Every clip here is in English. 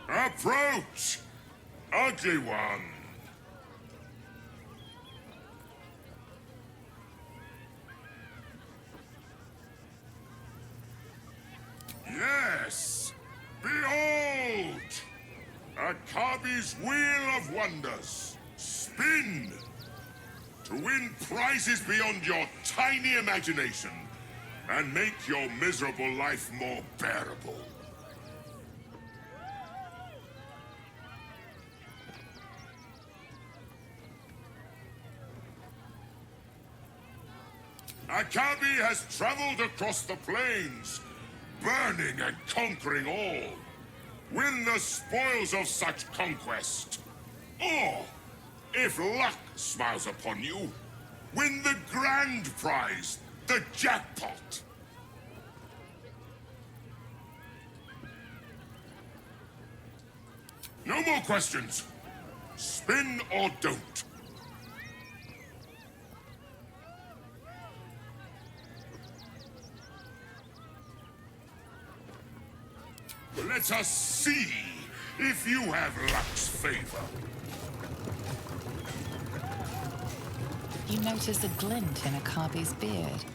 Approach, ugly one. Yes, behold! Akabi's Wheel of Wonders. Spin! To win prizes beyond your tiny imagination and make your miserable life more bearable. Akabi has traveled across the plains, burning and conquering all. Win the spoils of such conquest. Or, if luck smiles upon you, win the grand prize, the jackpot. No more questions. Spin or don't. Let us see if you have luck's favor. You notice a glint in Akabi's beard.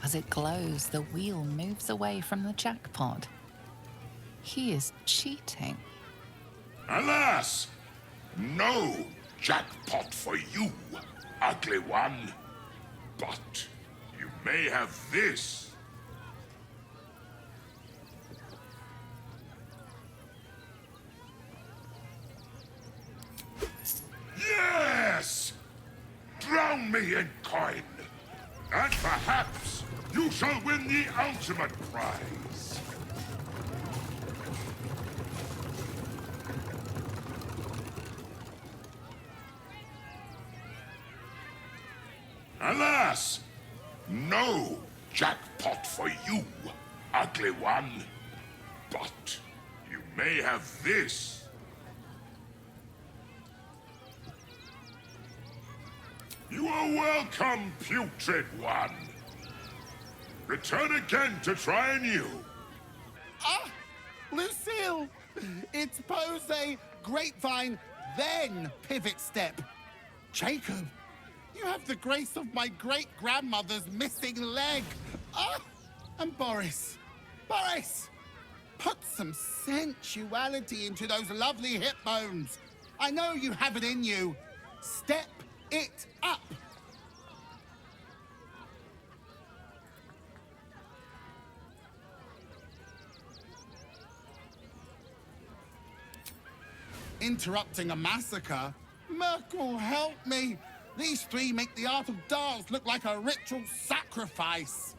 As it glows, the wheel moves away from the jackpot. He is cheating. Alas! No jackpot for you, ugly one. But you may have this. Yes! Drown me in coin, and perhaps you shall win the ultimate prize. Alas, no jackpot for you, ugly one. But you may have this. You are welcome, putrid one. Return again to try anew. Ah! Lucille! It's pose, grapevine, then pivot step. Jacob, you have the grace of my great-grandmother's missing leg. Ah! And Boris. Boris! Put some sensuality into those lovely hip bones. I know you have it in you. Step it up. Interrupting a massacre? Merkel, help me! These three make the art of dance look like a ritual sacrifice.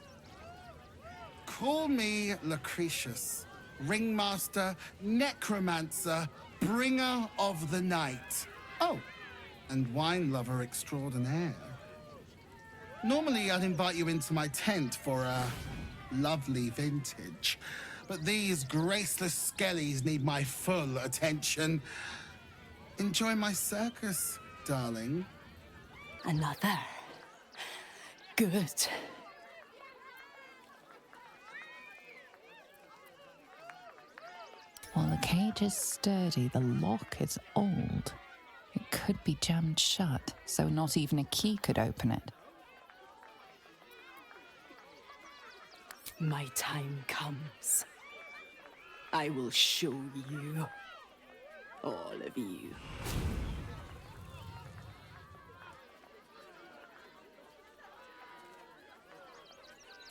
Call me Lucretius, ringmaster, necromancer, bringer of the night. Oh, and wine lover extraordinaire. Normally, I'd invite you into my tent for a lovely vintage, but these graceless skellies need my full attention. Enjoy my circus, darling. Another. Good. While the cage is sturdy, the lock is old. It could be jammed shut, so not even a key could open it. My time comes. I will show you. All of you.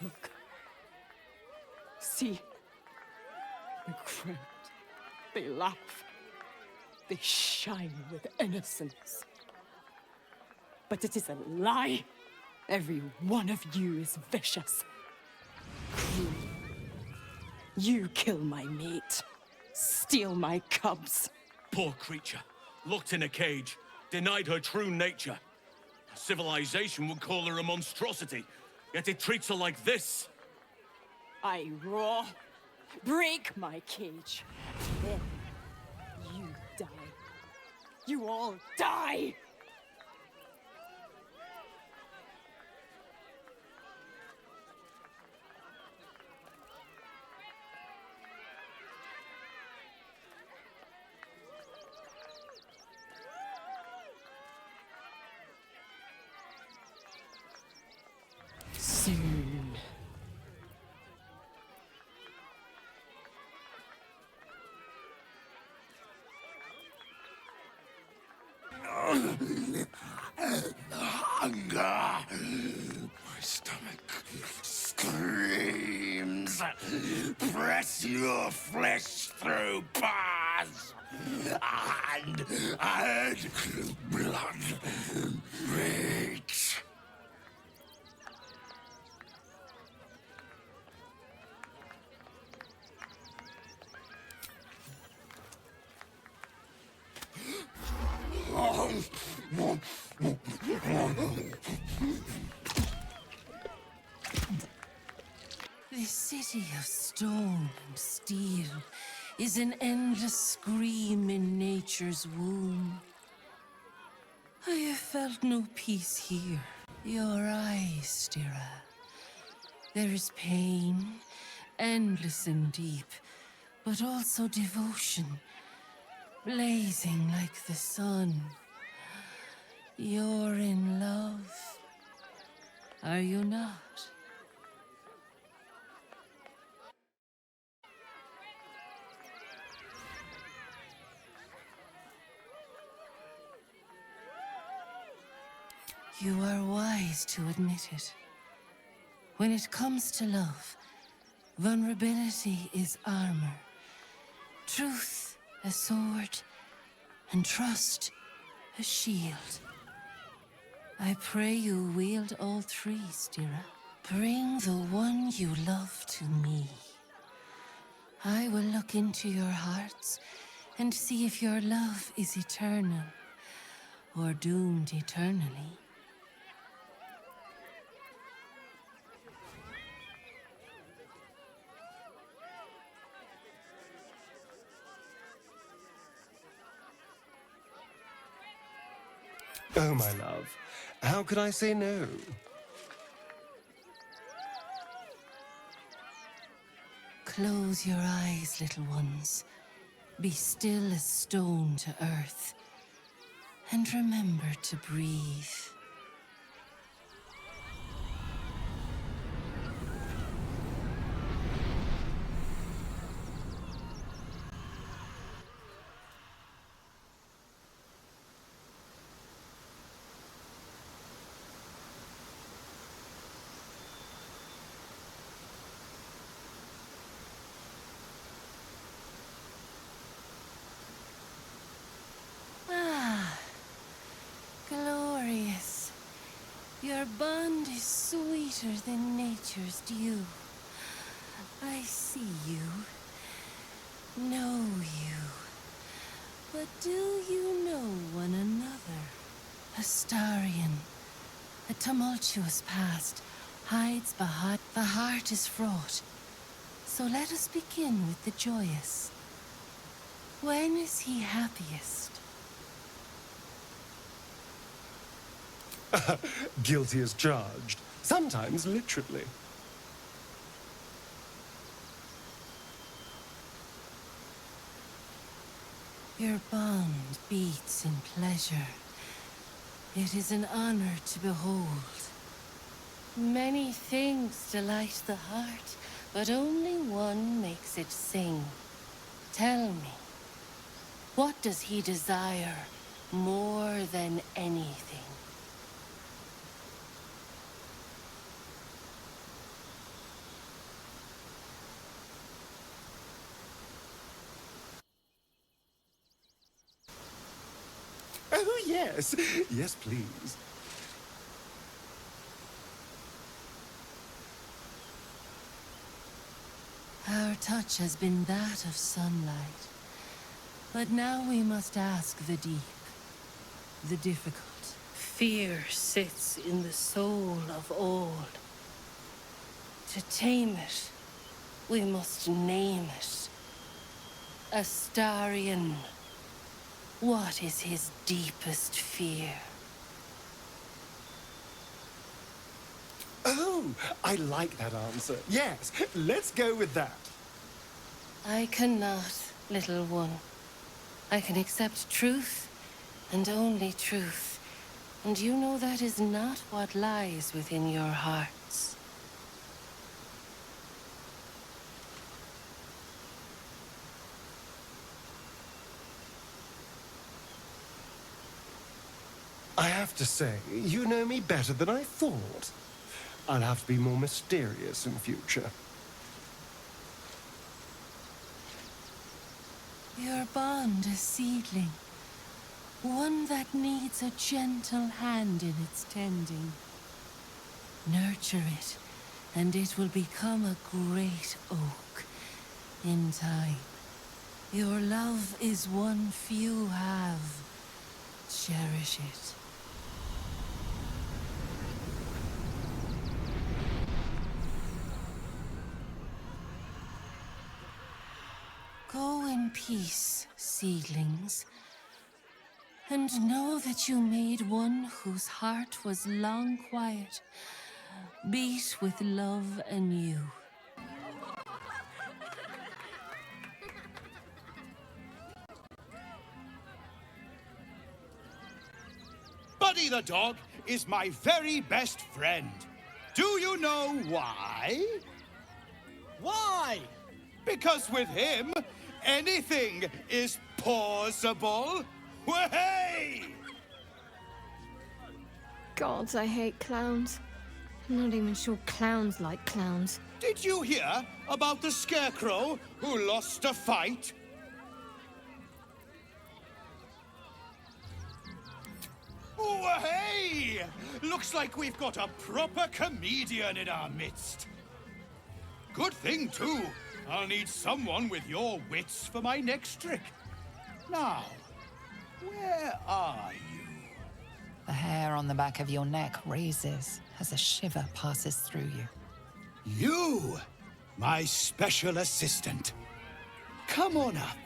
Look. See. The crowd. They laugh. They shine with innocence. But it is a lie. Every one of you is vicious. Cruel. You kill my mate. Steal my cubs. Poor creature. Locked in a cage. Denied her true nature. Civilization would call her a monstrosity. Yet it treats her like this. I roar. Break my cage. Then you die. You all die! Hunger. My stomach screams. Press your flesh through bars. And add blood. Rage. This city of stone and steel is an endless scream in nature's womb. I have felt no peace here. Your eyes, Stira. There is pain, endless and deep, but also devotion, blazing like the sun. You're in love, are you not? You are wise to admit it. When it comes to love, vulnerability is armor, truth a sword, and trust a shield. I pray you wield all three, Stira. Bring the one you love to me. I will look into your hearts and see if your love is eternal or doomed eternally. Oh, my love. How could I say no? Close your eyes, little ones. Be still as stone to earth. And remember to breathe. Glorious. Your bond is sweeter than nature's dew. I see you, know you. But do you know one another? Astarion, a tumultuous past hides behind. The heart is fraught. So let us begin with the joyous. When is he happiest? Guilty as charged. Sometimes literally. Your bond beats in pleasure. It is an honor to behold. Many things delight the heart, but only one makes it sing. Tell me, what does he desire more than anything? Oh, yes. Yes, please. Our touch has been that of sunlight. But now we must ask the deep, the difficult. Fear sits in the soul of all. To tame it, we must name it. Astarion. What is his deepest fear? Oh, I like that answer. Yes, let's go with that. I cannot, little one. I can accept truth, and only truth. And you know that is not what lies within your hearts. I have to say, you know me better than I thought. I'll have to be more mysterious in future. Your bond a seedling, one that needs a gentle hand in its tending. Nurture it, and it will become a great oak in time. Your love is one few have. Cherish it. Go in peace, seedlings, and know that you made one whose heart was long quiet, beat with love anew. Buddy the dog is my very best friend. Do you know why? Why? Because with him, anything is possible. Way! Gods, I hate clowns. I'm not even sure clowns like clowns. Did you hear about the scarecrow who lost a fight? Oh, hey! Looks like we've got a proper comedian in our midst. Good thing, too. I'll need someone with your wits for my next trick. Now, where are you? The hair on the back of your neck raises as a shiver passes through you. You, my special assistant. Come on up.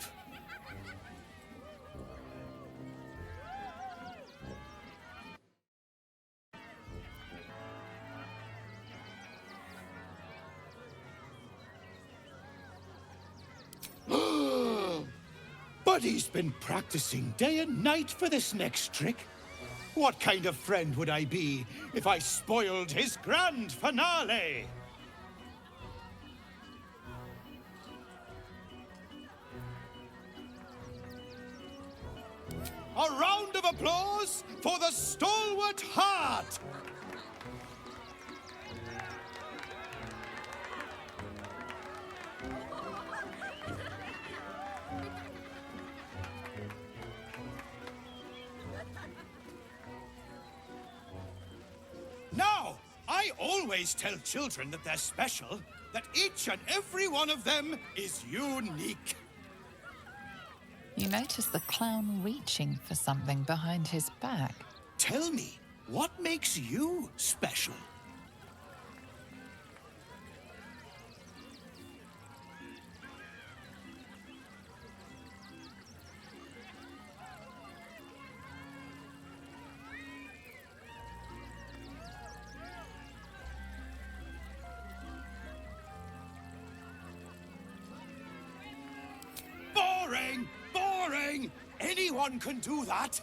Buddy's been practicing day and night for this next trick. What kind of friend would I be if I spoiled his grand finale? A round of applause for the stalwart heart! Now, I always tell children that they're special, that each and every one of them is unique. You notice the clown reaching for something behind his back. Tell me, what makes you special? Boring! Boring! Anyone can do that.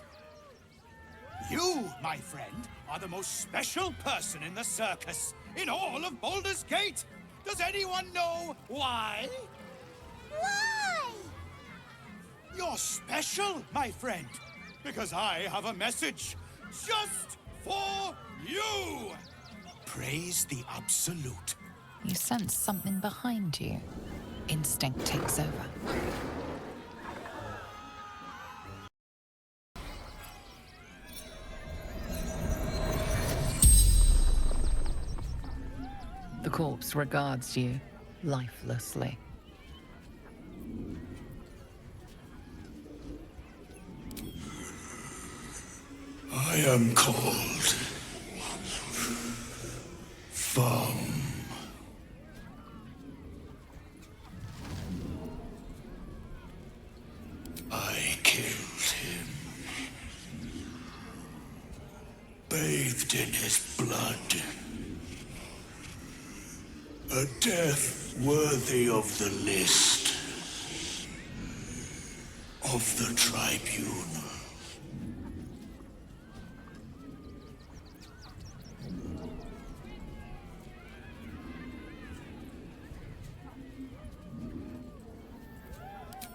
You, my friend, are the most special person in the circus, in all of Baldur's Gate. Does anyone know why? Why? You're special, my friend, because I have a message just for you. Praise the Absolute. You sense something behind you. Instinct takes over. The corpse regards you lifelessly. I am called Fum. I killed him, bathed in his blood. A death worthy of the list of the tribunal.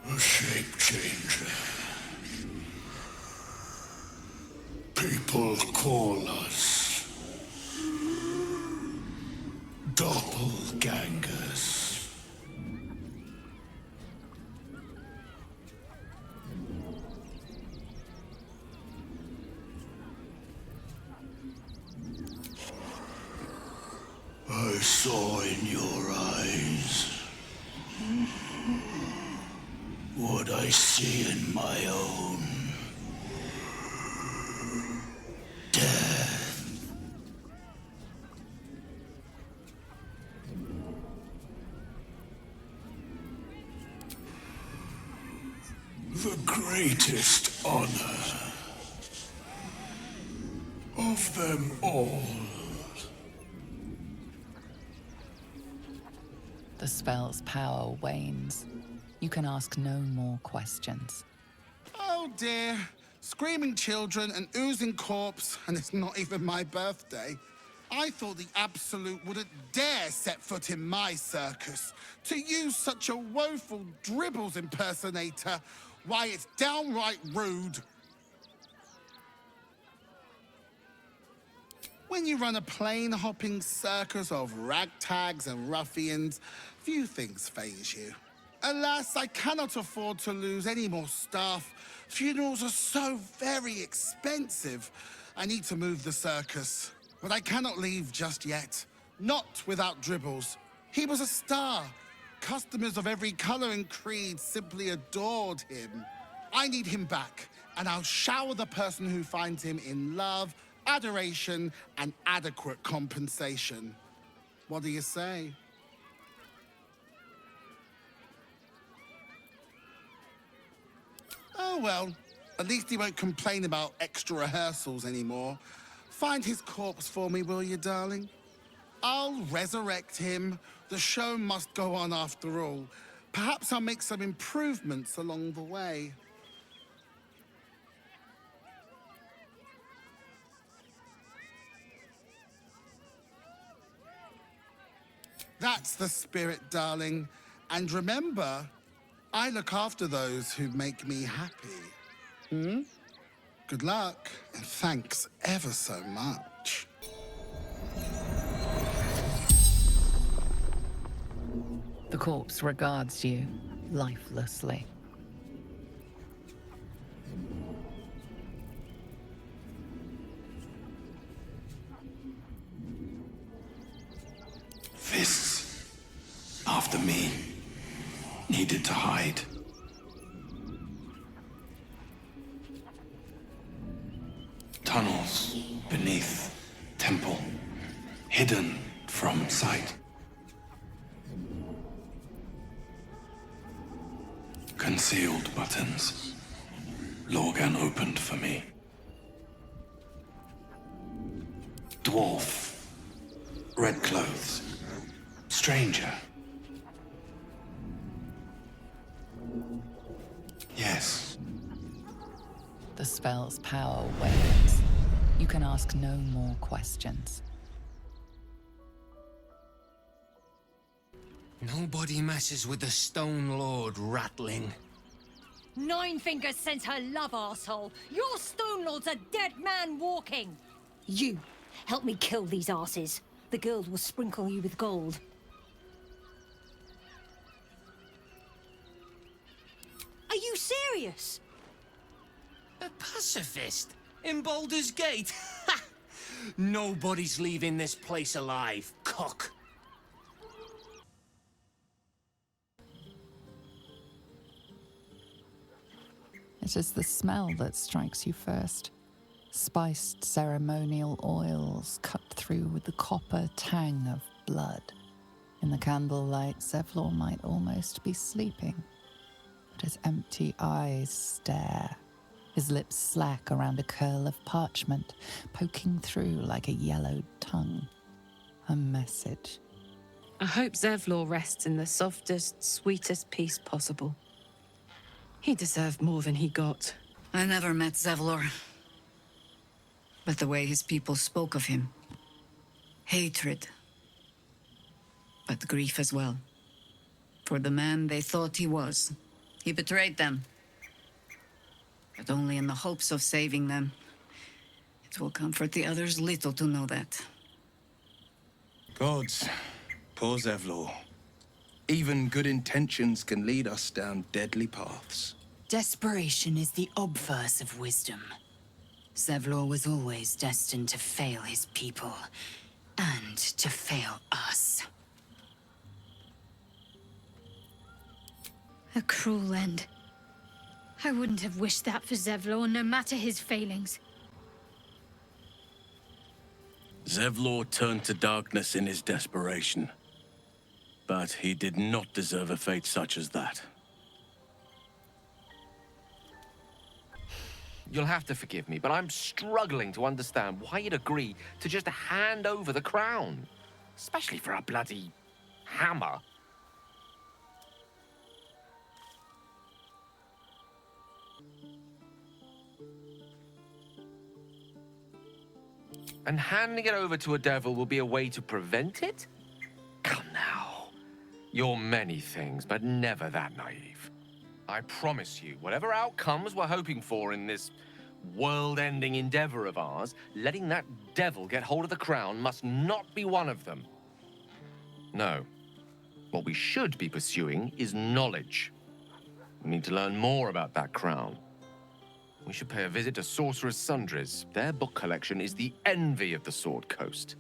A shape changer. People call us doppelgangers. I saw in your eyes what I see in my own. Death. The greatest honor of them all. The spell's power wanes. You can ask no more questions. Oh dear. Screaming children, an oozing corpse, and it's not even my birthday. I thought the Absolute wouldn't dare set foot in my circus. To use such a woeful dribbles impersonator, why, it's downright rude. When you run a plain-hopping circus of ragtags and ruffians, few things faze you. Alas, I cannot afford to lose any more staff. Funerals are so very expensive. I need to move the circus, but I cannot leave just yet. Not without Dribbles. He was a star. Customers of every color and creed simply adored him. I need him back, and I'll shower the person who finds him in love, adoration, and adequate compensation. What do you say? Oh well, at least he won't complain about extra rehearsals anymore. Find his corpse for me, will you, darling? I'll resurrect him. The show must go on after all. Perhaps I'll make some improvements along the way. That's the spirit, darling. And remember, I look after those who make me happy. Good luck, and thanks ever so much. The corpse regards you lifelessly. Fists, after me, needed to hide. Tunnels beneath temple, hidden from sight. Concealed buttons, Lorgan opened for me. Dwarf, red clothes, stranger. Yes. The spell's power wanes. You can ask no more questions. Nobody messes with the Stone Lord, Ratling. Nine Fingers sent her love, arsehole. Your Stone Lord's a dead man walking. You, help me kill these asses. The girls will sprinkle you with gold. Are you serious? A pacifist? In Baldur's Gate? Ha! Nobody's leaving this place alive, cock. It is the smell that strikes you first. Spiced ceremonial oils cut through with the copper tang of blood. In the candlelight, Zevlor might almost be sleeping, but his empty eyes stare. His lips slack around a curl of parchment, poking through like a yellowed tongue. A message. I hope Zevlor rests in the softest, sweetest peace possible. He deserved more than he got. I never met Zevlor. But the way his people spoke of him. Hatred. But grief as well. For the man they thought he was. He betrayed them. But only in the hopes of saving them. It will comfort the others little to know that. Gods, poor Zevlor. Even good intentions can lead us down deadly paths. Desperation is the obverse of wisdom. Zevlor was always destined to fail his people, and to fail us. A cruel end. I wouldn't have wished that for Zevlor, no matter his failings. Zevlor turned to darkness in his desperation. But he did not deserve a fate such as that. You'll have to forgive me, but I'm struggling to understand why you'd agree to just hand over the crown. Especially for a bloody hammer. And handing it over to a devil will be a way to prevent it? Come now. You're many things, but never that naive. I promise you, whatever outcomes we're hoping for in this world-ending endeavor of ours, letting that devil get hold of the crown must not be one of them. No. What we should be pursuing is knowledge. We need to learn more about that crown. We should pay a visit to Sorcerer's Sundries. Their book collection is the envy of the Sword Coast.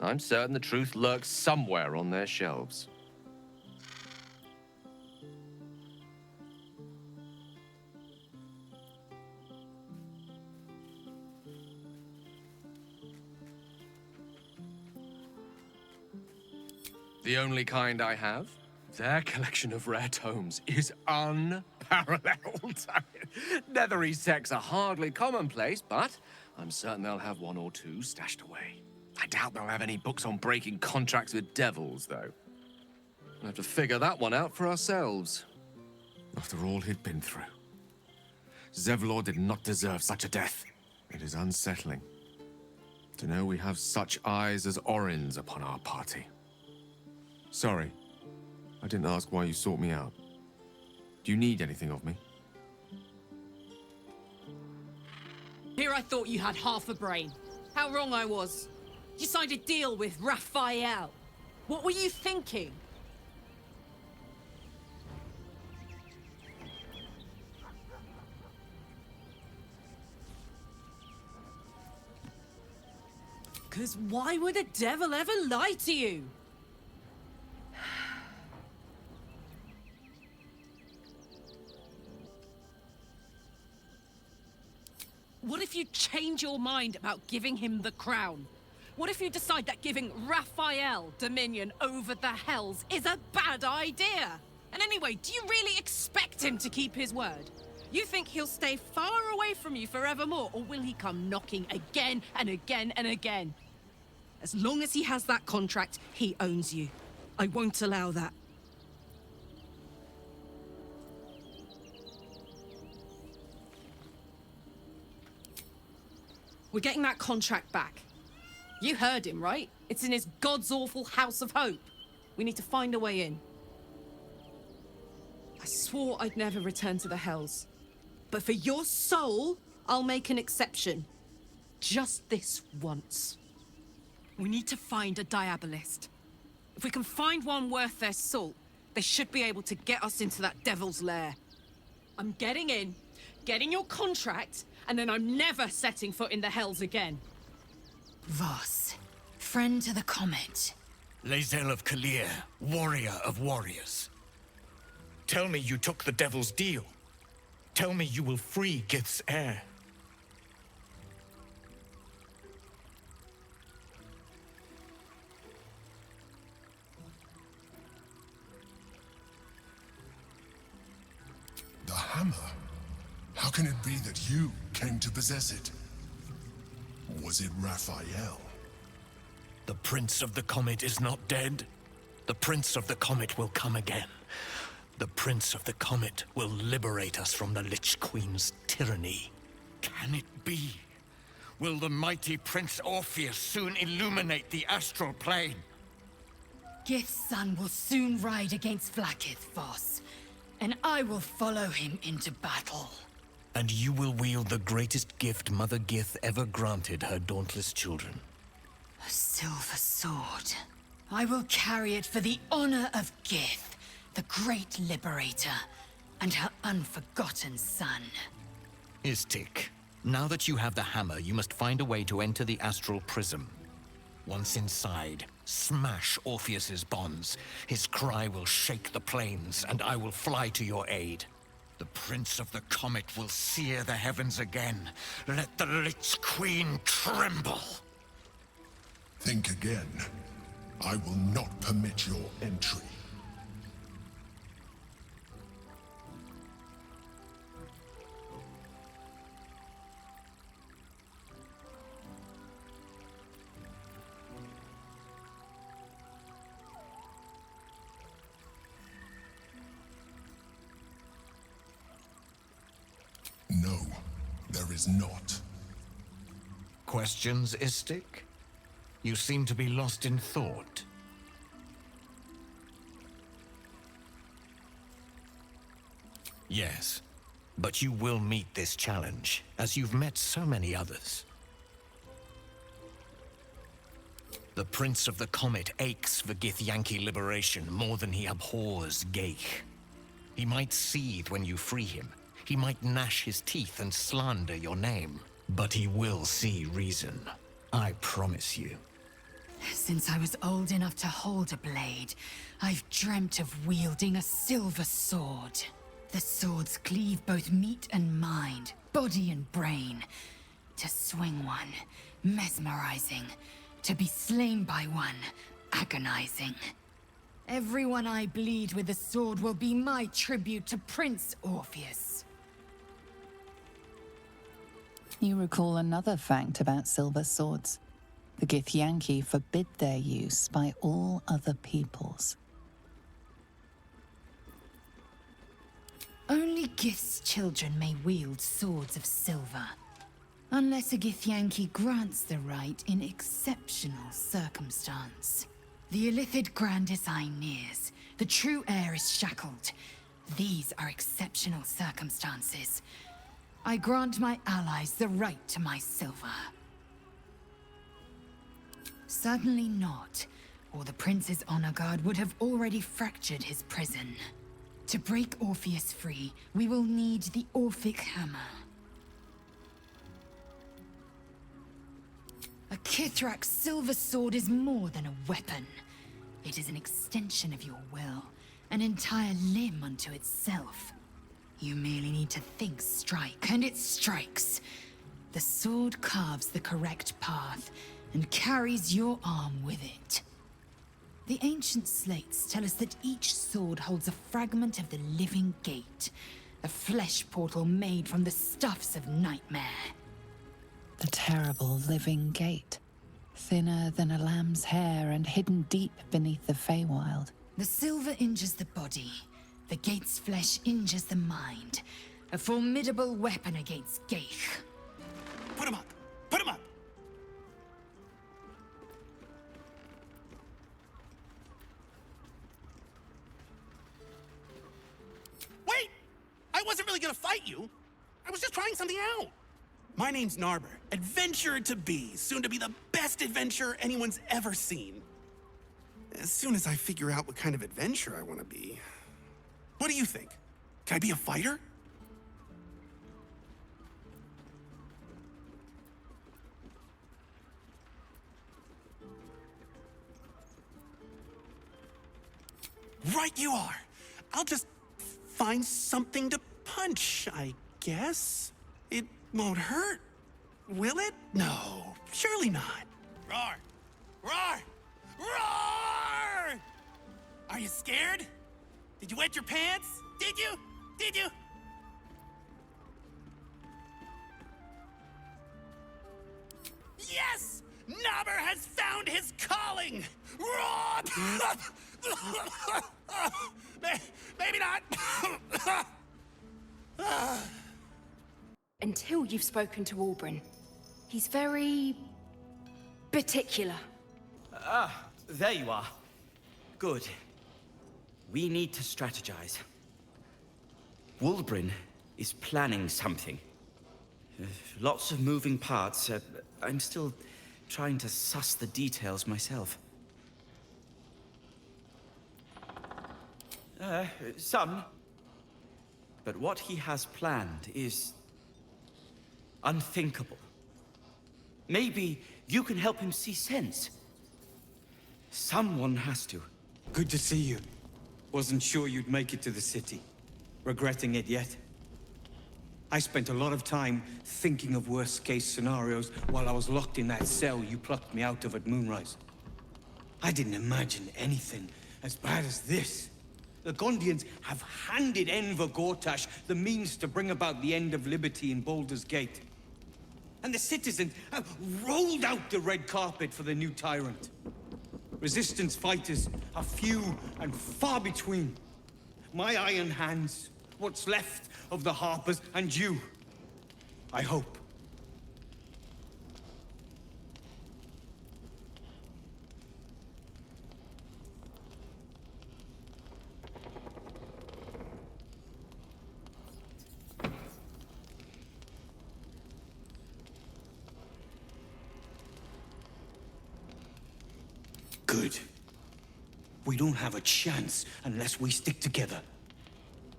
I'm certain the truth lurks somewhere on their shelves. The only kind I have. Their collection of rare tomes is unparalleled. Nethery sects are hardly commonplace, but I'm certain they'll have one or two stashed away. I doubt they'll have any books on breaking contracts with devils, though. We'll have to figure that one out for ourselves. After all he'd been through. Zevlor did not deserve such a death. It is unsettling to know we have such eyes as Orin's upon our party. Sorry, I didn't ask why you sought me out. Do you need anything of me? Here I thought you had half a brain. How wrong I was. You signed a deal with Raphael. What were you thinking? Because why would a devil ever lie to you? What if you change your mind about giving him the crown? What if you decide that giving Raphael dominion over the Hells is a bad idea? And anyway, do you really expect him to keep his word? You think he'll stay far away from you forevermore, or will he come knocking again and again and again? As long as he has that contract, he owns you. I won't allow that. We're getting that contract back. You heard him, right? It's in his god's awful House of Hope. We need to find a way in. I swore I'd never return to the Hells. But for your soul, I'll make an exception. Just this once. We need to find a Diabolist. If we can find one worth their salt, they should be able to get us into that devil's lair. I'm getting in, getting your contract, and then I'm never setting foot in the Hells again. Voss, friend to the Comet. Lae'zel of Kalir, warrior of warriors. Tell me you took the devil's deal. Tell me you will free Gith's heir. The hammer? How can it be that you came to possess it? Was it Raphael? The Prince of the Comet is not dead. The Prince of the Comet will come again. The Prince of the Comet will liberate us from the Lich Queen's tyranny. Can it be? Will the mighty Prince Orpheus soon illuminate the astral plane? Gith's son will soon ride against Vlaakith, Voss, and I will follow him into battle. And you will wield the greatest gift Mother Gith ever granted her dauntless children. A silver sword. I will carry it for the honor of Gith, the great liberator, and her unforgotten son. Istik, now that you have the hammer, you must find a way to enter the astral prism. Once inside, smash Orpheus's bonds. His cry will shake the plains, and I will fly to your aid. The Prince of the Comet will sear the heavens again. Let the Lich Queen tremble. Think again. I will not permit your entry. No, there is not. Questions, Istik? You seem to be lost in thought. Yes, but you will meet this challenge, as you've met so many others. The Prince of the Comet aches for Githyanki liberation more than he abhors Geich. He might seethe when you free him. He might gnash his teeth and slander your name. But he will see reason. I promise you. Since I was old enough to hold a blade, I've dreamt of wielding a silver sword. The swords cleave both meat and mind, body and brain. To swing one, mesmerizing. To be slain by one, agonizing. Everyone I bleed with the sword will be my tribute to Prince Orpheus. You recall another fact about silver swords. The Githyanki forbid their use by all other peoples. Only Gith's children may wield swords of silver. Unless a Githyanki grants the right in exceptional circumstance. The Illithid Grand Design nears. The true heir is shackled. These are exceptional circumstances. I grant my allies the right to my silver. Certainly not, or the Prince's honor guard would have already fractured his prison. To break Orpheus free, we will need the Orphic Hammer. A Kithrak's silver sword is more than a weapon. It is an extension of your will, an entire limb unto itself. You merely need to think strike, and it strikes. The sword carves the correct path, and carries your arm with it. The ancient slates tell us that each sword holds a fragment of the living gate, a flesh portal made from the stuffs of nightmare. The terrible living gate, thinner than a lamb's hair and hidden deep beneath the Feywild. The silver injures the body, the gate's flesh injures the mind. A formidable weapon against Geich. Put him up! Put him up! Wait! I wasn't really gonna fight you. I was just trying something out. My name's Narber, adventurer to be, soon to be the best adventurer anyone's ever seen. As soon as I figure out what kind of adventurer I want to be. What do you think? Can I be a fighter? Right you are. I'll just find something to punch, I guess. It won't hurt, will it? No, surely not. Roar! Roar! Roar! Are you scared? Did you wet your pants? Did you? Did you? Yes! Nobber has found his calling! Roar! Maybe not. Until you've spoken to Albrin. He's very... particular. Ah, there you are. Good. We need to strategize. Wulbrin is planning something. Lots of moving parts. I'm still trying to suss the details myself. Some. But what he has planned is unthinkable. Maybe you can help him see sense. Someone has to. Good to see you. Wasn't sure you'd make it to the city. Regretting it yet? I spent a lot of time thinking of worst-case scenarios while I was locked in that cell you plucked me out of at Moonrise. I didn't imagine anything as bad as this. The Gondians have handed Enver Gortash the means to bring about the end of liberty in Baldur's Gate. And the citizens have rolled out the red carpet for the new tyrant. Resistance fighters are few and far between. My iron hands, what's left of the Harpers, and you. I hope. Good. We don't have a chance unless we stick together.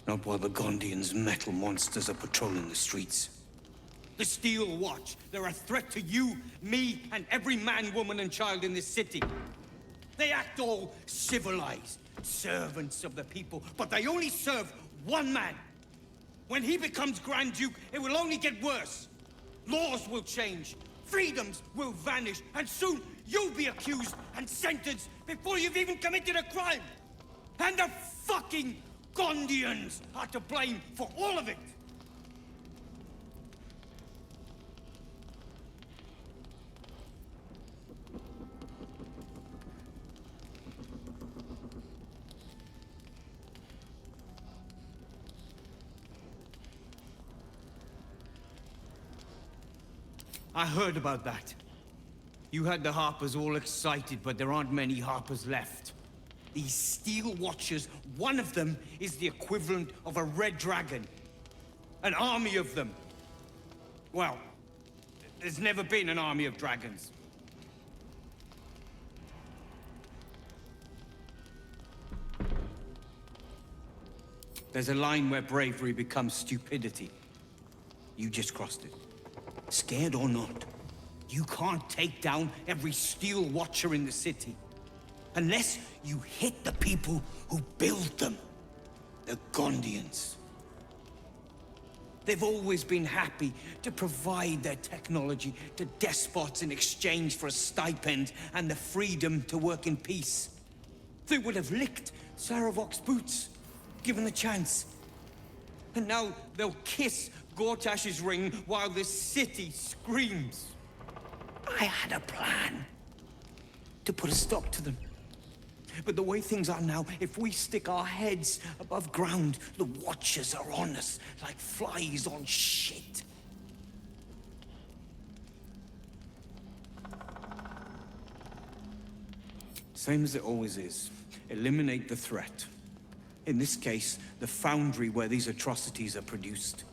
Not while the Gondians' metal monsters are patrolling the streets. The Steel Watch, they're a threat to you, me, and every man, woman, and child in this city. They act all civilized, servants of the people, but they only serve one man. When he becomes Grand Duke, it will only get worse. Laws will change, freedoms will vanish, and soon you'll be accused and sentenced before you've even committed a crime. And the fucking Gondians are to blame for all of it. I heard about that. You had the Harpers all excited, but there aren't many Harpers left. These Steel Watchers, one of them is the equivalent of a red dragon. An army of them. Well, there's never been an army of dragons. There's a line where bravery becomes stupidity. You just crossed it. Scared or not, you can't take down every Steel Watcher in the city. Unless you hit the people who build them. The Gondians. They've always been happy to provide their technology to despots in exchange for a stipend and the freedom to work in peace. They would have licked Saravok's boots, given the chance. And now they'll kiss Gortash's ring while this city screams. I had a plan to put a stop to them. But the way things are now, if we stick our heads above ground, the Watchers are on us like flies on shit. Same as it always is. Eliminate the threat. In this case, the foundry where these atrocities are produced.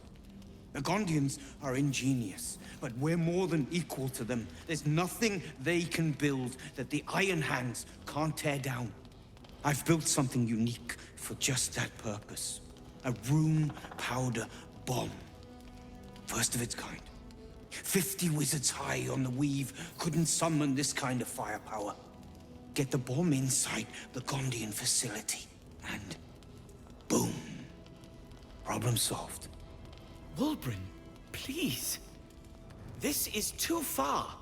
The Gondians are ingenious, but we're more than equal to them. There's nothing they can build that the Iron Hands can't tear down. I've built something unique for just that purpose. A room powder bomb. First of its kind. 50 wizards high on the weave couldn't summon this kind of firepower. Get the bomb inside the Gondian facility, and boom. Problem solved. Wulbren, please. This is too far.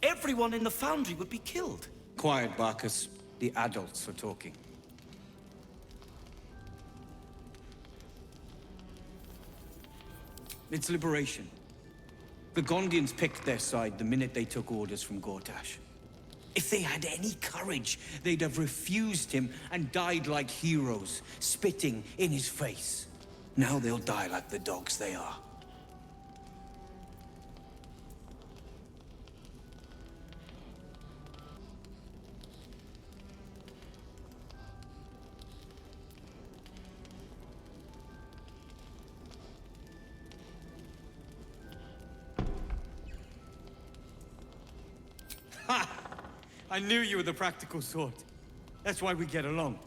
Everyone in the foundry would be killed. Quiet, Barkus. The adults are talking. It's liberation. The Gondians picked their side the minute they took orders from Gortash. If they had any courage, they'd have refused him and died like heroes, spitting in his face. Now they'll die like the dogs they are. I knew you were the practical sort. That's why we get along.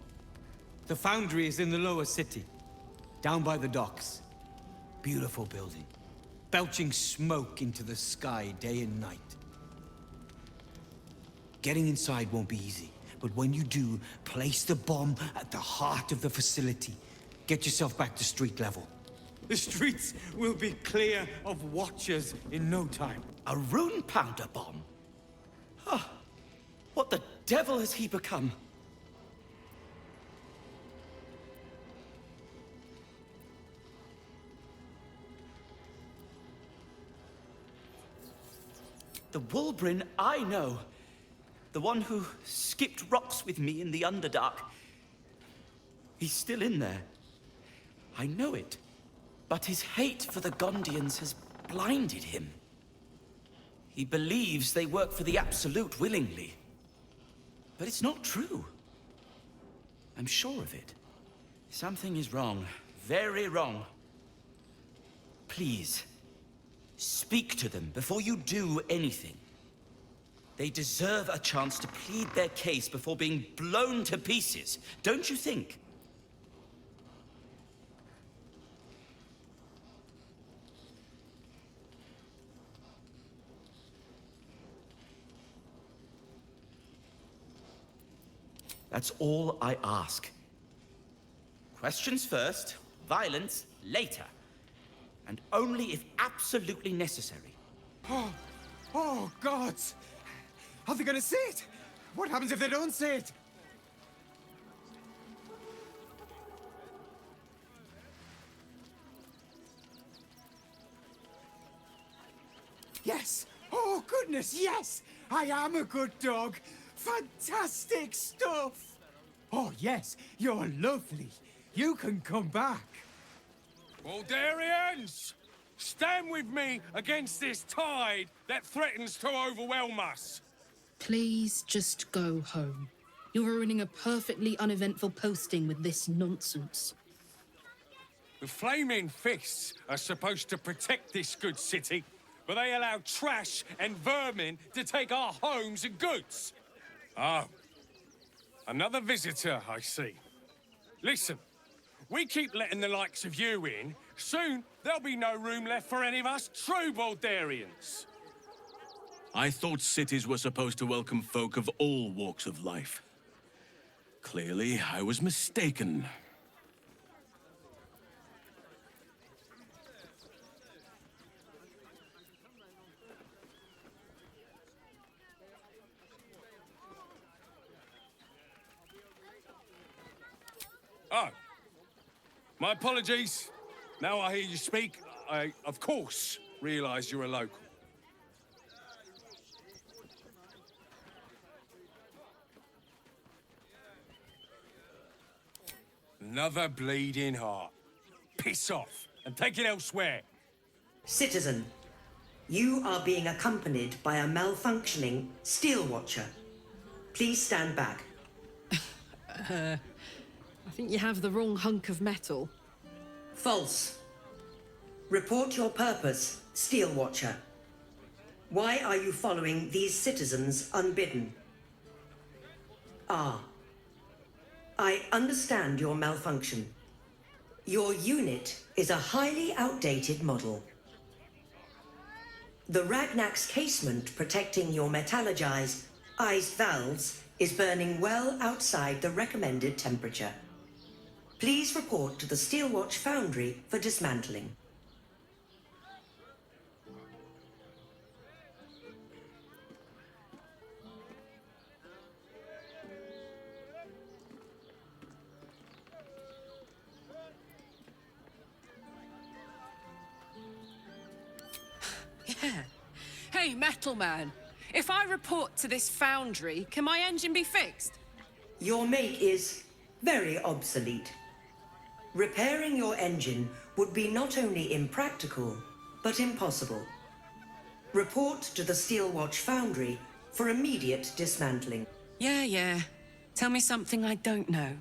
The foundry is in the lower city, down by the docks. Beautiful building, belching smoke into the sky day and night. Getting inside won't be easy, but when you do, place the bomb at the heart of the facility. Get yourself back to street level. The streets will be clear of Watchers in no time. A rune pounder bomb? Huh. What the devil has he become? The Wulbrin I know. The one who skipped rocks with me in the Underdark. He's still in there. I know it. But his hate for the Gondians has blinded him. He believes they work for the Absolute willingly. But it's not true. I'm sure of it. Something is wrong. Very wrong. Please, speak to them before you do anything. They deserve a chance to plead their case before being blown to pieces, don't you think? That's all I ask. Questions first, violence later. And only if absolutely necessary. Oh, gods! Are they gonna see it? What happens if they don't see it? Yes! Oh, goodness, yes! I am a good dog! Fantastic stuff! Oh, yes, you're lovely. You can come back. Baldarians! Stand with me against this tide that threatens to overwhelm us. Please just go home. You're ruining a perfectly uneventful posting with this nonsense. The Flaming Fists are supposed to protect this good city, but they allow trash and vermin to take our homes and goods. Oh, another visitor, I see. Listen, we keep letting the likes of you in. Soon, there'll be no room left for any of us true Baldarians. I thought cities were supposed to welcome folk of all walks of life. Clearly, I was mistaken. Oh, my apologies. Now I hear you speak, I, of course, realise you're a local. Another bleeding heart. Piss off and take it elsewhere. Citizen, you are being accompanied by a malfunctioning steel watcher. Please stand back. I think you have the wrong hunk of metal. False. Report your purpose, Steel Watcher. Why are you following these citizens unbidden? Ah. I understand your malfunction. Your unit is a highly outdated model. The Ragnak's casement protecting your metallurgized iced valves is burning well outside the recommended temperature. Please report to the Steelwatch Foundry for dismantling. Yeah. Hey, Metal Man. If I report to this foundry, can my engine be fixed? Your make is very obsolete. Repairing your engine would be not only impractical, but impossible. Report to the Steelwatch Foundry for immediate dismantling. Yeah. Tell me something I don't know.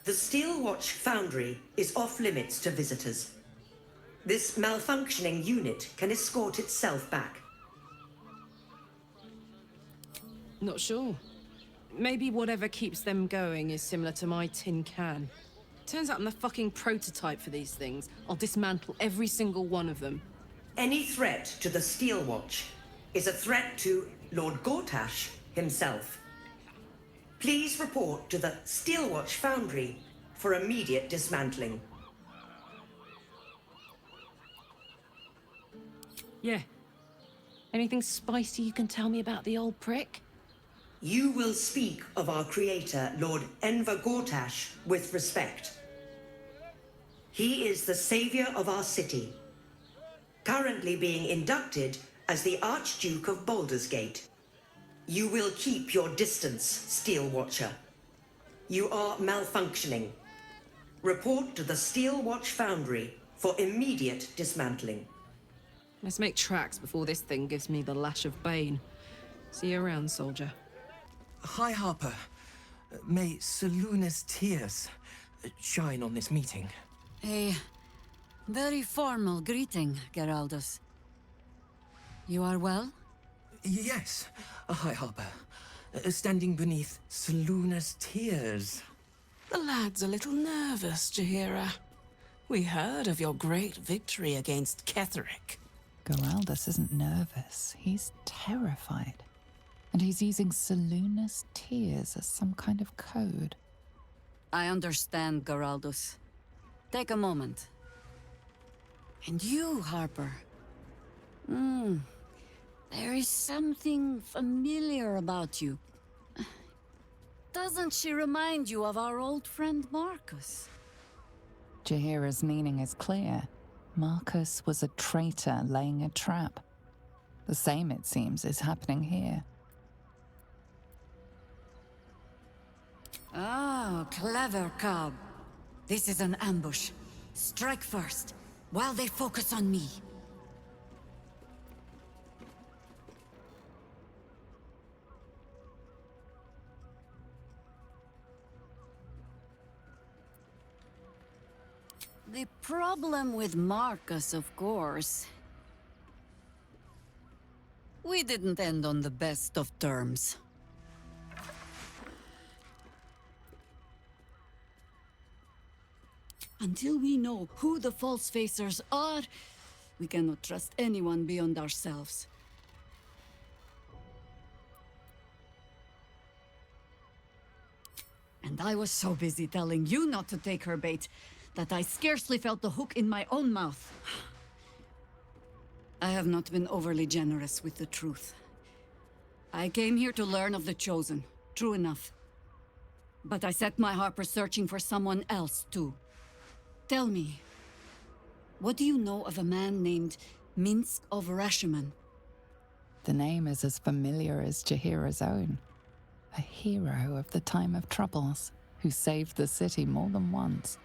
The Steelwatch Foundry is off limits to visitors. This malfunctioning unit can escort itself back. Not sure. Maybe whatever keeps them going is similar to my tin can. Turns out I'm the fucking prototype for these things. I'll dismantle every single one of them. Any threat to the Steel Watch is a threat to Lord Gortash himself. Please report to the Steel Watch Foundry for immediate dismantling. Yeah. Anything spicy you can tell me about the old prick? You will speak of our creator, Lord Enver Gortash, with respect. He is the savior of our city, currently being inducted as the Archduke of Baldur's Gate. You will keep your distance, Steel Watcher. You are malfunctioning. Report to the Steel Watch Foundry for immediate dismantling. Let's make tracks before this thing gives me the lash of Bane. See you around, soldier. Hi, Harper. May Seluna's tears shine on this meeting. A very formal greeting, Geraldus. You are well? Yes. Hi, Harper. Standing beneath Seluna's tears. The lad's a little nervous, Jaheira. We heard of your great victory against Ketheric. Geraldus isn't nervous. He's terrified. And he's using Seluna's tears as some kind of code. I understand, Geraldus. Take a moment. And you, Harper. There is something familiar about you. Doesn't she remind you of our old friend Marcus? Jaheira's meaning is clear. Marcus was a traitor laying a trap. The same, it seems, is happening here. Oh, clever cub. This is an ambush. Strike first, while they focus on me. The problem with Marcus, of course. We didn't end on the best of terms. Until we know who the false facers are, we cannot trust anyone beyond ourselves. And I was so busy telling you not to take her bait that I scarcely felt the hook in my own mouth. I have not been overly generous with the truth. I came here to learn of the Chosen, true enough. But I set my Harper searching for someone else, too. Tell me, what do you know of a man named Minsk of Rashiman? The name is as familiar as Jaheira's own. A hero of the time of troubles, who saved the city more than once.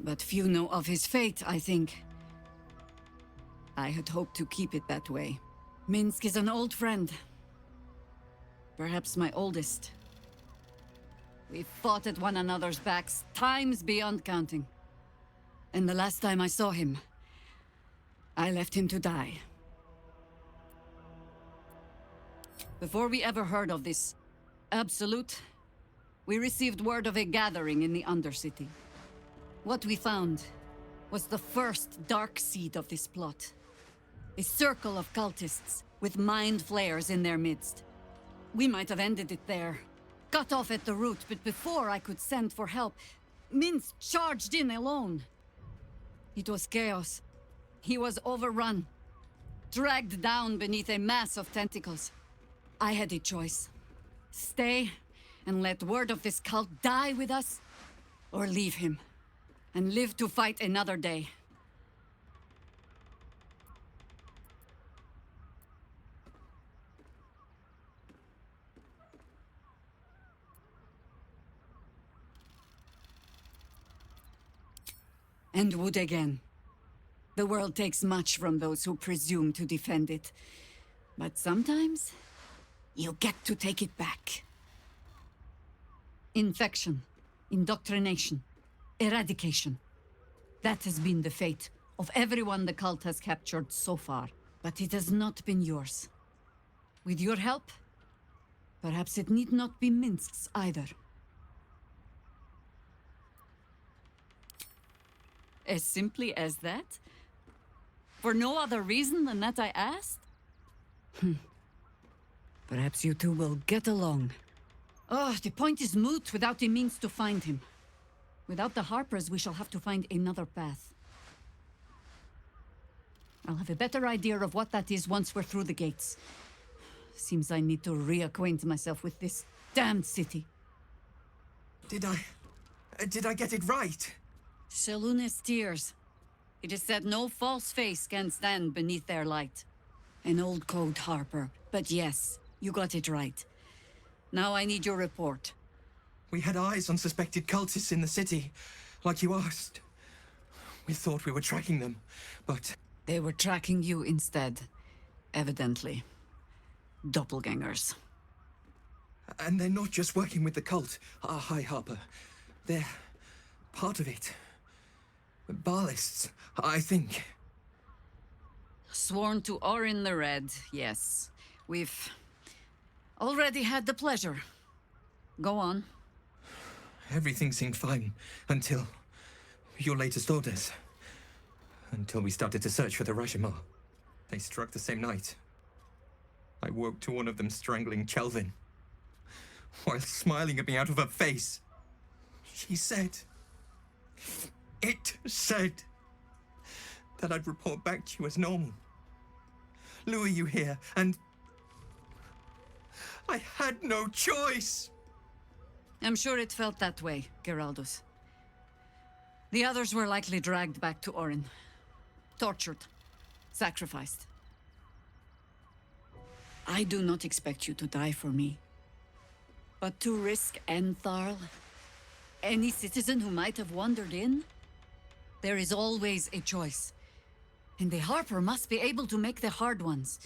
But few know of his fate, I think. I had hoped to keep it that way. Minsk is an old friend. Perhaps my oldest. We fought at one another's backs, times beyond counting. And the last time I saw him, I left him to die. Before we ever heard of this Absolute, we received word of a gathering in the Undercity. What we found was the first dark seed of this plot. A circle of cultists with mind flayers in their midst. We might have ended it there, cut off at the root, but before I could send for help, Minsk charged in alone. It was chaos. He was overrun, dragged down beneath a mass of tentacles. I had a choice. Stay and let word of this cult die with us, or leave him and live to fight another day. And would again. The world takes much from those who presume to defend it. But sometimes, you get to take it back. Infection, indoctrination, Eradication. That has been the fate of everyone the cult has captured so far. But it has not been yours. With your help, perhaps it need not be Minsk's either. As simply as that? For no other reason than that I asked? Perhaps you two will get along. Oh, the point is moot without the means to find him. Without the Harpers, we shall have to find another path. I'll have a better idea of what that is once we're through the gates. Seems I need to reacquaint myself with this damned city. Did I get it right? Shaluna's tears. It is said no false face can stand beneath their light. An old code, Harper. But yes, you got it right. Now I need your report. We had eyes on suspected cultists in the city, like you asked. We thought we were tracking them, but... They were tracking you instead, evidently. Doppelgangers. And they're not just working with the cult, High Harper. They're part of it. Baalists, I think. Sworn to Orin the Red, yes. We've already had the pleasure. Go on. Everything seemed fine until your latest orders. Until we started to search for the Rashomar. They struck the same night. I woke to one of them strangling Chelvin, while smiling at me out of her face. She said... It said... that I'd report back to you as normal. Lure you here, and... I had no choice! I'm sure it felt that way, Geraldus. The others were likely dragged back to Orin. Tortured. Sacrificed. I do not expect you to die for me. But to risk Entharl, any citizen who might have wandered in, there is always a choice. And the Harper must be able to make the hard ones.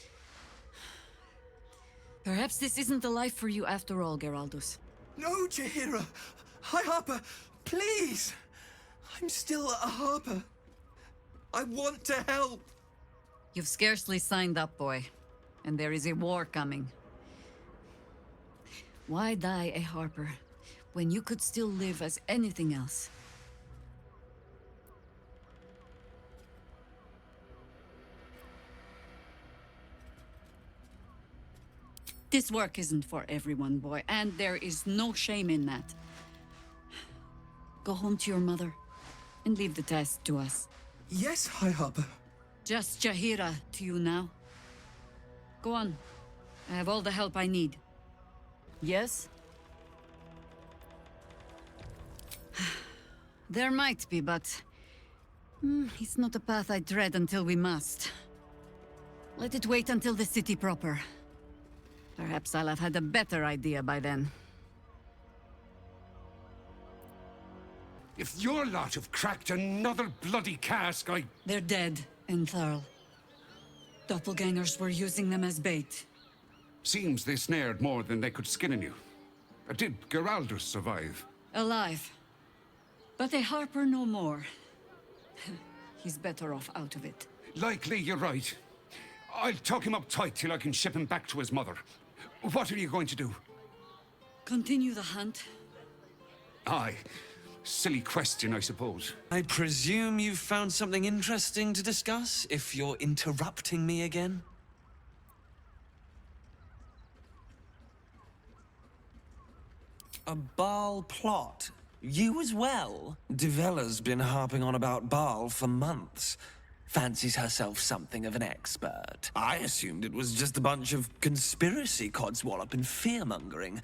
Perhaps this isn't the life for you after all, Geraldus. No, Jaheira! High Harper, please! I'm still a Harper. I want to help! You've scarcely signed up, boy. And there is a war coming. Why die a Harper, when you could still live as anything else? This work isn't for everyone, boy, and there is no shame in that. Go home to your mother, and leave the task to us. Yes, High Harper. Just Jaheira to you now. Go on. I have all the help I need. Yes? There might be, but... it's not a path I tread until we must. Let it wait until the city proper. Perhaps I'll have had a better idea by then. If your lot have cracked another bloody cask, They're dead, Entharl. Doppelgangers were using them as bait. Seems they snared more than they could skin in you. Did Geraldus survive? Alive. But a Harper no more. He's better off out of it. Likely you're right. I'll tuck him up tight till I can ship him back to his mother. What are you going to do? Continue the hunt. Aye. Silly question, I suppose. I presume you've found something interesting to discuss, if you're interrupting me again? A Baal plot? You as well? Devella's been harping on about Baal for months. Fancies herself something of an expert. I assumed it was just a bunch of conspiracy codswallop and fear-mongering.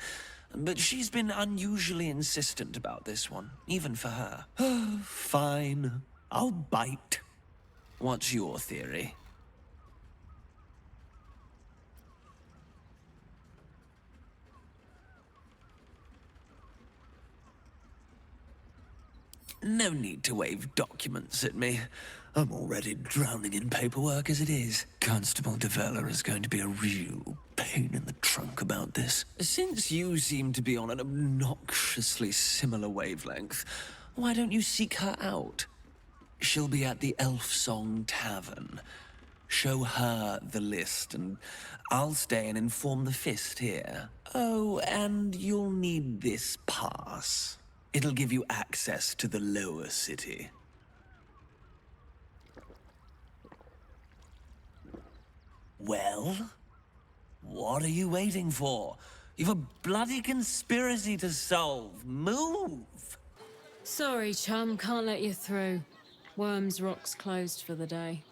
But she's been unusually insistent about this one, even for her. Fine. I'll bite. What's your theory? No need to wave documents at me. I'm already drowning in paperwork as it is. Constable Devella is going to be a real pain in the trunk about this. Since you seem to be on an obnoxiously similar wavelength, Why don't you seek her out? She'll be at the Elf Song Tavern. Show her the list, and I'll stay and inform the Fist here. Oh, and you'll need this pass. It'll give you access to the lower city. Well? What are you waiting for? You've a bloody conspiracy to solve. Move! Sorry, chum, can't let you through. Worms Rock's closed for the day.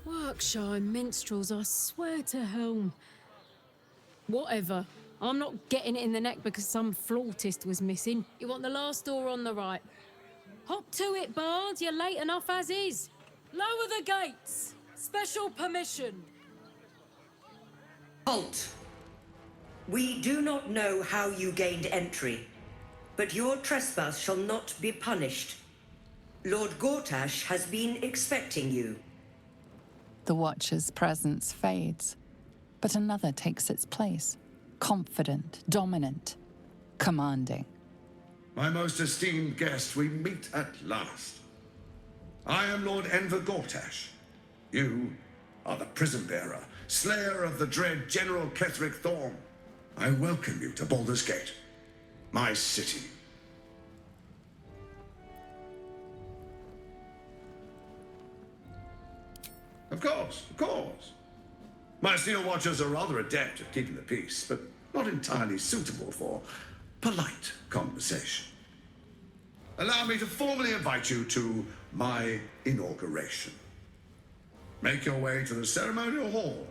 Workshire minstrels, I swear to home. Whatever. I'm not getting it in the neck because some flautist was missing. You want the last door on the right. Hop to it, Bard. You're late enough as is. Lower the gates. Special permission. Halt. We do not know how you gained entry, but your trespass shall not be punished. Lord Gortash has been expecting you. The Watcher's presence fades, but another takes its place. Confident, dominant, commanding. My most esteemed guest, we meet at last. I am Lord Enver Gortash. You are the prison bearer, slayer of the dread General Ketheric Thorm. I welcome you to Baldur's Gate, my city. Of course, of course. My Steel Watchers are rather adept at keeping the peace, but not entirely suitable for polite conversation. Allow me to formally invite you to my inauguration. Make your way to the ceremonial hall.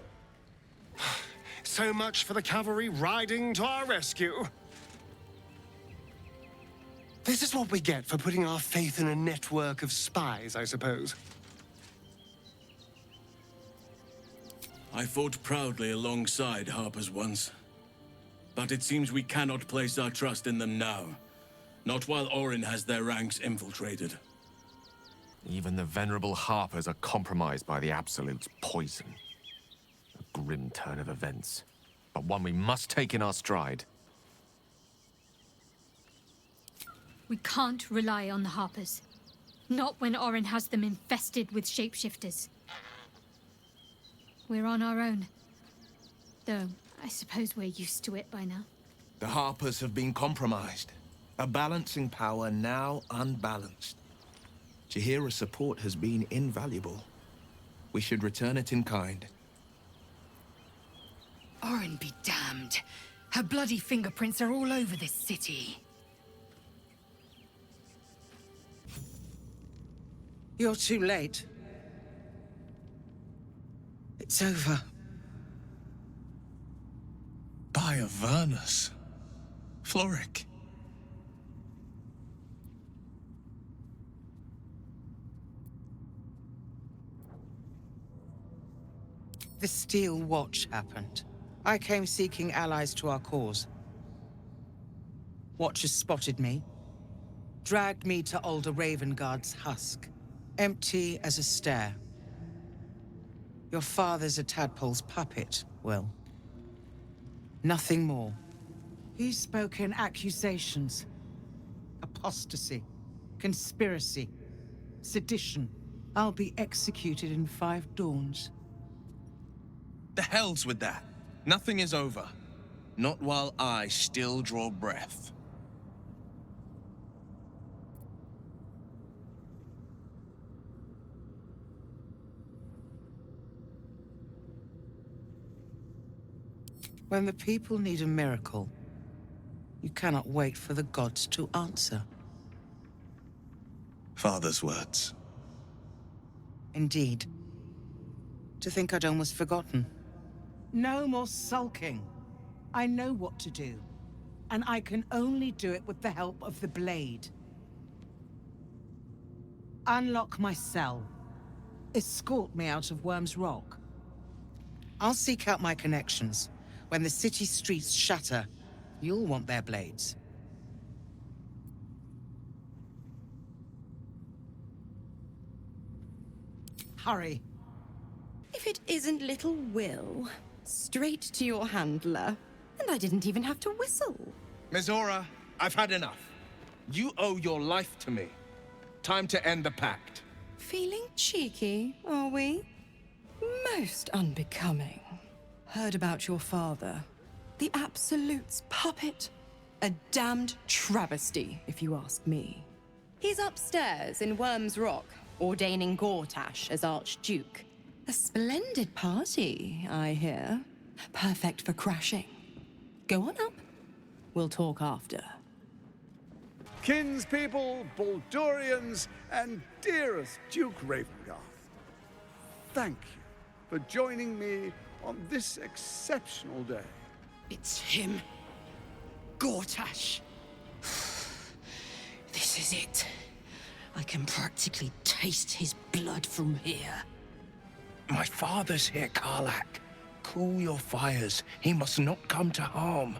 So much for the cavalry riding to our rescue. This is what we get for putting our faith in a network of spies, I suppose. I fought proudly alongside Harpers once. But it seems we cannot place our trust in them now. Not while Orin has their ranks infiltrated. Even the venerable Harpers are compromised by the Absolute's poison. A grim turn of events, but one we must take in our stride. We can't rely on the Harpers. Not when Orin has them infested with shapeshifters. We're on our own. Though, I suppose we're used to it by now. The Harpers have been compromised. A balancing power now unbalanced. Jaheira's support has been invaluable. We should return it in kind. Orin be damned. Her bloody fingerprints are all over this city. You're too late. It's over. By Avernus. Floric. The Steel Watch happened. I came seeking allies to our cause. Watchers spotted me, dragged me to Alder Ravengard's husk, empty as a stare. Your father's a tadpole's puppet, Will. Nothing more. He's spoken accusations. Apostasy. Conspiracy. Sedition. I'll be executed in 5 dawns. The hell's with that. Nothing is over. Not while I still draw breath. When the people need a miracle, you cannot wait for the gods to answer. Father's words. Indeed. To think I'd almost forgotten. No more sulking. I know what to do. And I can only do it with the help of the blade. Unlock my cell. Escort me out of Worm's Rock. I'll seek out my connections. When the city streets shatter, you'll want their blades. Hurry. If it isn't little Will, straight to your handler. And I didn't even have to whistle. Mizora, I've had enough. You owe your life to me. Time to end the pact. Feeling cheeky, are we? Most unbecoming. Heard about your father. The Absolute's puppet. A damned travesty, if you ask me. He's upstairs in Worm's Rock, ordaining Gortash as Archduke. A splendid party, I hear. Perfect for crashing. Go on up. We'll talk after. Kinspeople, Baldurians, and dearest Duke Ravengard, thank you for joining me on this exceptional day. It's him. Gortash. This is it. I can practically taste his blood from here. My father's here, Karlach. Cool your fires. He must not come to harm.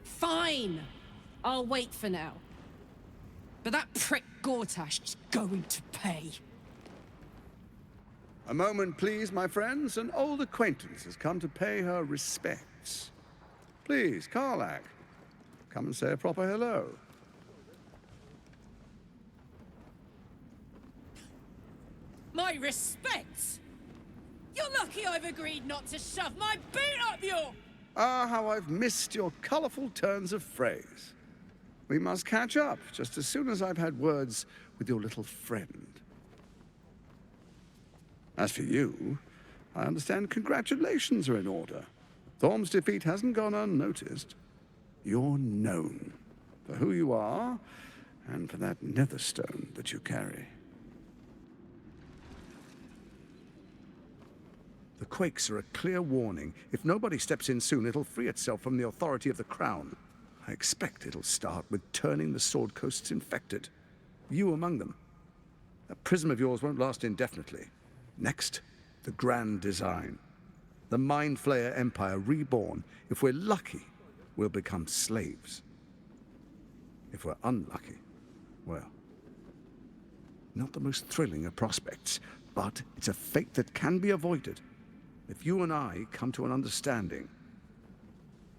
Fine. I'll wait for now. But that prick Gortash is going to pay. A moment, please, my friends. An old acquaintance has come to pay her respects. Please, Karlach, come and say a proper hello. My respects? You're lucky I've agreed not to shove my boot up your... Ah, how I've missed your colorful turns of phrase. We must catch up just as soon as I've had words with your little friend. As for you, I understand congratulations are in order. Thorm's defeat hasn't gone unnoticed. You're known for who you are and for that netherstone that you carry. The quakes are a clear warning. If nobody steps in soon, it'll free itself from the authority of the Crown. I expect it'll start with turning the Sword Coasts infected. You among them. That prism of yours won't last indefinitely. Next, the grand design. The Mind Flayer Empire reborn. If we're lucky, we'll become slaves. If we're unlucky, well, not the most thrilling of prospects, but it's a fate that can be avoided. If you and I come to an understanding,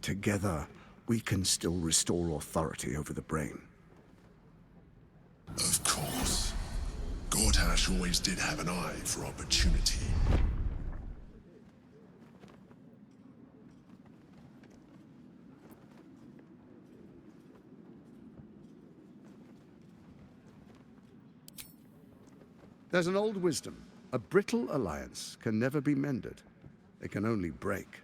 together we can still restore authority over the brain. Of course. Gortash always did have an eye for opportunity. There's an old wisdom. A brittle alliance can never be mended. It can only break.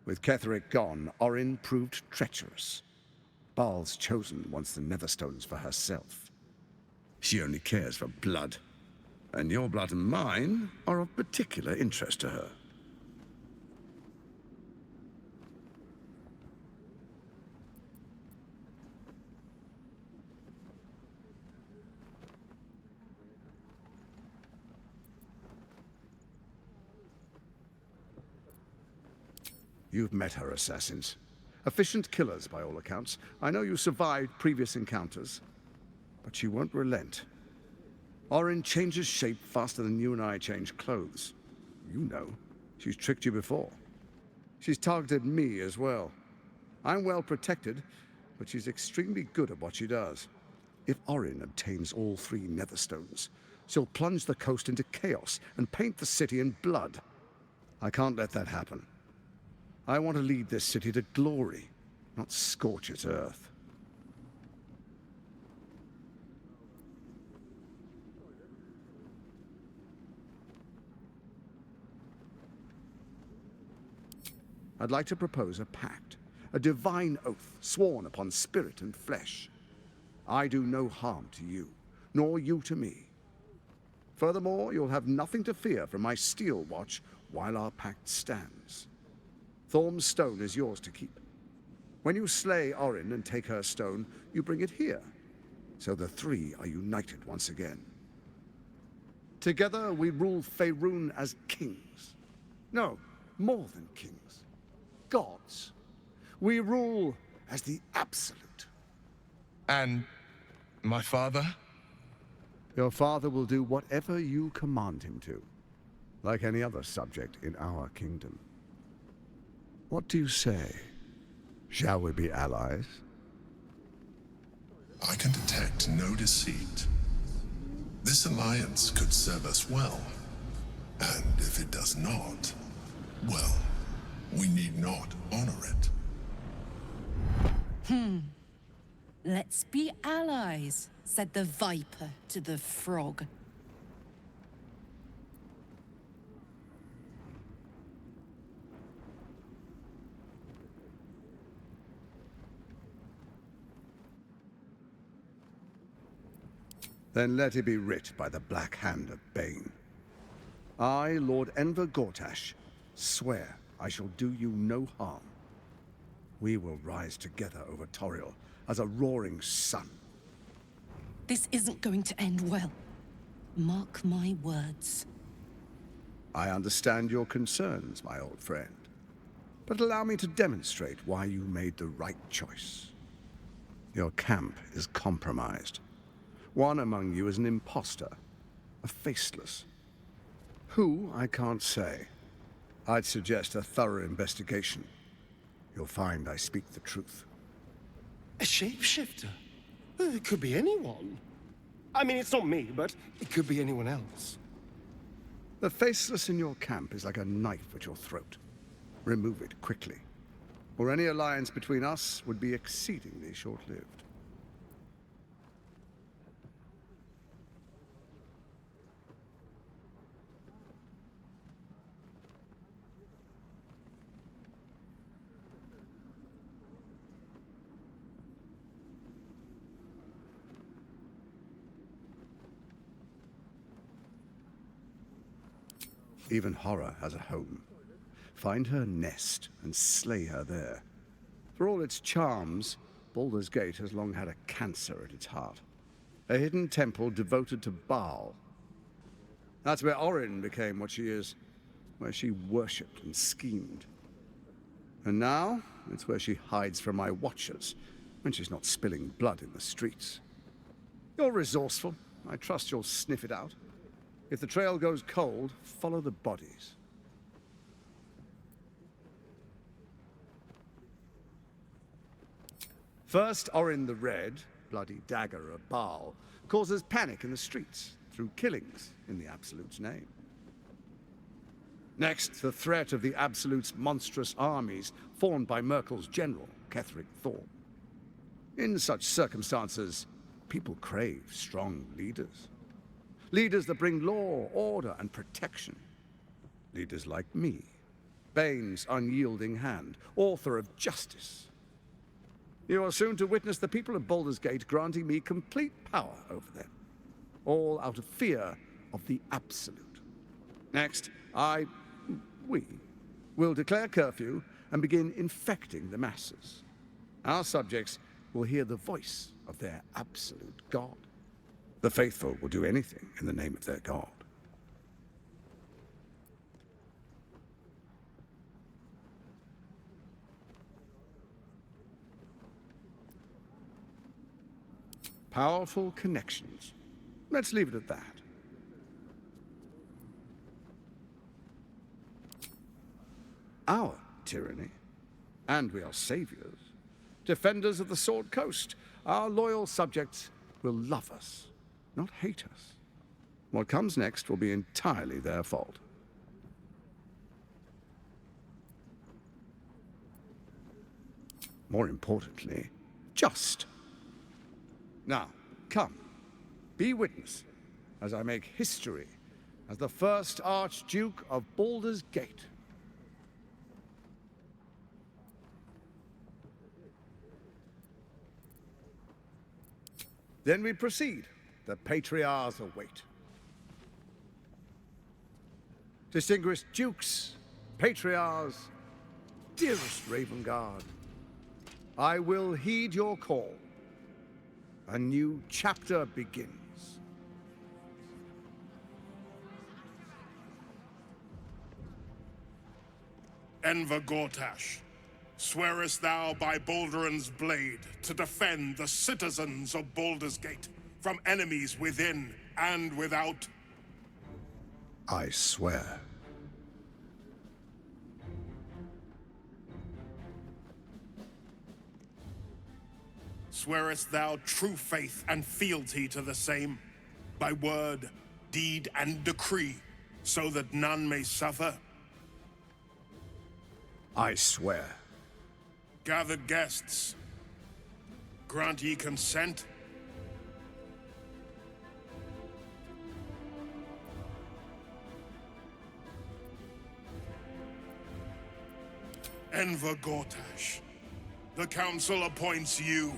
With Ketheric gone, Orin proved treacherous. Baal's chosen wants the Netherstones for herself. She only cares for blood. And your blood and mine are of particular interest to her. You've met her assassins. Efficient killers, by all accounts. I know you survived previous encounters, but she won't relent. Orin changes shape faster than you and I change clothes. You know, she's tricked you before. She's targeted me as well. I'm well protected, but she's extremely good at what she does. If Orin obtains all 3 Netherstones, she'll plunge the coast into chaos and paint the city in blood. I can't let that happen. I want to lead this city to glory, not scorch its earth. I'd like to propose a pact, a divine oath sworn upon spirit and flesh. I do no harm to you, nor you to me. Furthermore, you'll have nothing to fear from my steel watch while our pact stands. Thorm's stone is yours to keep. When you slay Orin and take her stone, you bring it here. So the 3 are united once again. Together we rule Faerun as kings. No, more than kings. Gods. We rule as the Absolute. And my father? Your father will do whatever you command him to, like any other subject in our kingdom. What do you say? Shall we be allies? I can detect no deceit. This alliance could serve us well. And if it does not, well, we need not honor it. Let's be allies, said the viper to the frog. Then let it be writ by the black hand of Bane. I, Lord Enver Gortash, swear I shall do you no harm. We will rise together over Toriel as a roaring sun. This isn't going to end well. Mark my words. I understand your concerns, my old friend. But allow me to demonstrate why you made the right choice. Your camp is compromised. One among you is an imposter, a faceless. Who, I can't say. I'd suggest a thorough investigation. You'll find I speak the truth. A shapeshifter? It could be anyone. I mean, it's not me, but it could be anyone else. The faceless in your camp is like a knife at your throat. Remove it quickly, or any alliance between us would be exceedingly short-lived. Even horror has a home. Find her nest and slay her there. For all its charms, Baldur's Gate has long had a cancer at its heart. A hidden temple devoted to Baal. That's where Orin became what she is, where she worshipped and schemed. And now, it's where she hides from my watchers, when she's not spilling blood in the streets. You're resourceful. I trust you'll sniff it out. If the trail goes cold, follow the bodies. First, Orin the Red, bloody dagger of Baal, causes panic in the streets through killings in the Absolute's name. Next, the threat of the Absolute's monstrous armies formed by Merkel's general, Ketheric Thorn. In such circumstances, people crave strong leaders. Leaders that bring law, order, and protection. Leaders like me, Bane's unyielding hand, author of justice. You are soon to witness the people of Baldur's Gate granting me complete power over them, all out of fear of the Absolute. Next, we will declare curfew and begin infecting the masses. Our subjects will hear the voice of their absolute god. The faithful will do anything in the name of their god. Powerful connections. Let's leave it at that. Our tyranny. And we are saviors. Defenders of the Sword Coast. Our loyal subjects will love us, not hate us. What comes next will be entirely their fault. More importantly, just. Now, come, be witness as I make history as the first Archduke of Baldur's Gate. Then we proceed. The Patriarchs await. Distinguished Dukes, Patriarchs, dearest Ravengard, I will heed your call. A new chapter begins. Enver Gortash, swearest thou by Balduran's blade to defend the citizens of Baldur's Gate from enemies within and without? I swear. Swearest thou true faith and fealty to the same, by word, deed, and decree, so that none may suffer? I swear. Gathered guests, grant ye consent? Enver Gortash, the Council appoints you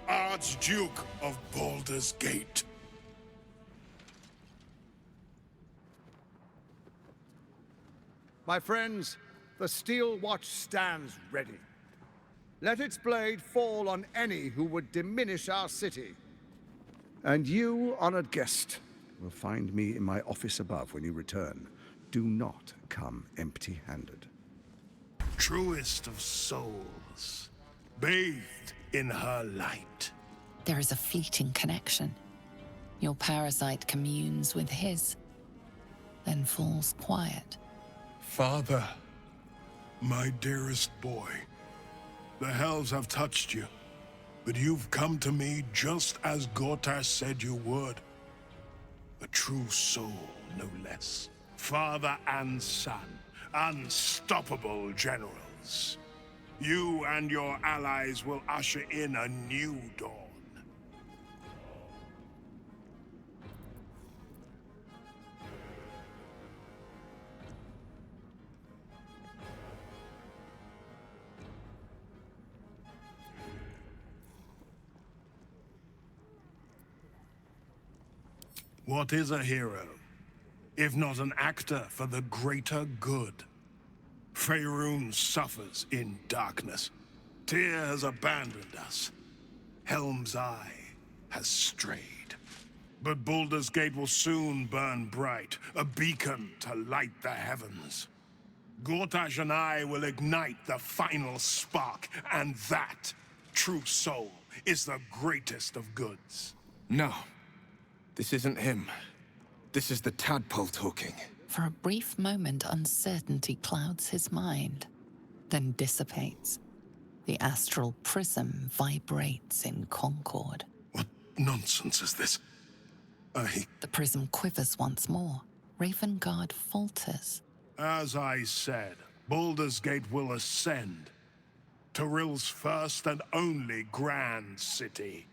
Archduke of Baldur's Gate. My friends, the Steel Watch stands ready. Let its blade fall on any who would diminish our city. And you, honored guest, will find me in my office above when you return. Do not come empty-handed. Truest of souls, bathed in her light. There is a fleeting connection. Your parasite communes with his, then falls quiet. Father, my dearest boy, the hells have touched you, but you've come to me just as Gortash said you would. A true soul, no less. Father and son, unstoppable generals. You and your allies will usher in a new dawn. What is a hero, if not an actor for the greater good? Faerun suffers in darkness. Tyr has abandoned us. Helm's Eye has strayed. But Baldur's Gate will soon burn bright, a beacon to light the heavens. Gortash and I will ignite the final spark, and that, true soul, is the greatest of goods. No. This isn't him. This is the tadpole talking. For a brief moment, uncertainty clouds his mind, then dissipates. The astral prism vibrates in concord. What nonsense is this? The prism quivers once more. Ravengard falters. As I said, Baldur's Gate will ascend. Tyrill's first and only grand city.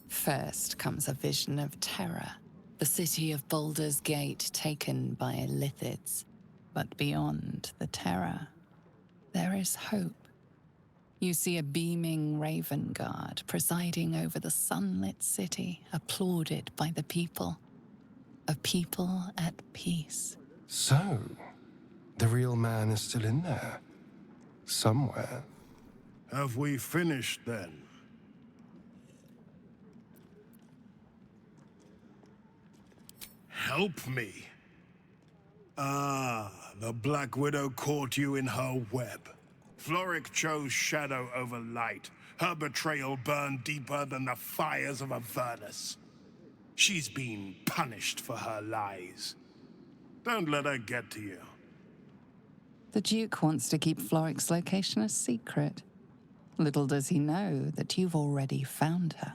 First comes a vision of terror. The city of Baldur's Gate taken by Lithids. But beyond the terror, there is hope. You see a beaming Ravengard presiding over the sunlit city, applauded by the people. A people at peace. So, the real man is still in there. Somewhere. Have we finished then? Help me. Ah, the Black Widow caught you in her web. Floric chose shadow over light. Her betrayal burned deeper than the fires of Avernus. She's been punished for her lies. Don't let her get to you. The Duke wants to keep Floric's location a secret. Little does he know that you've already found her.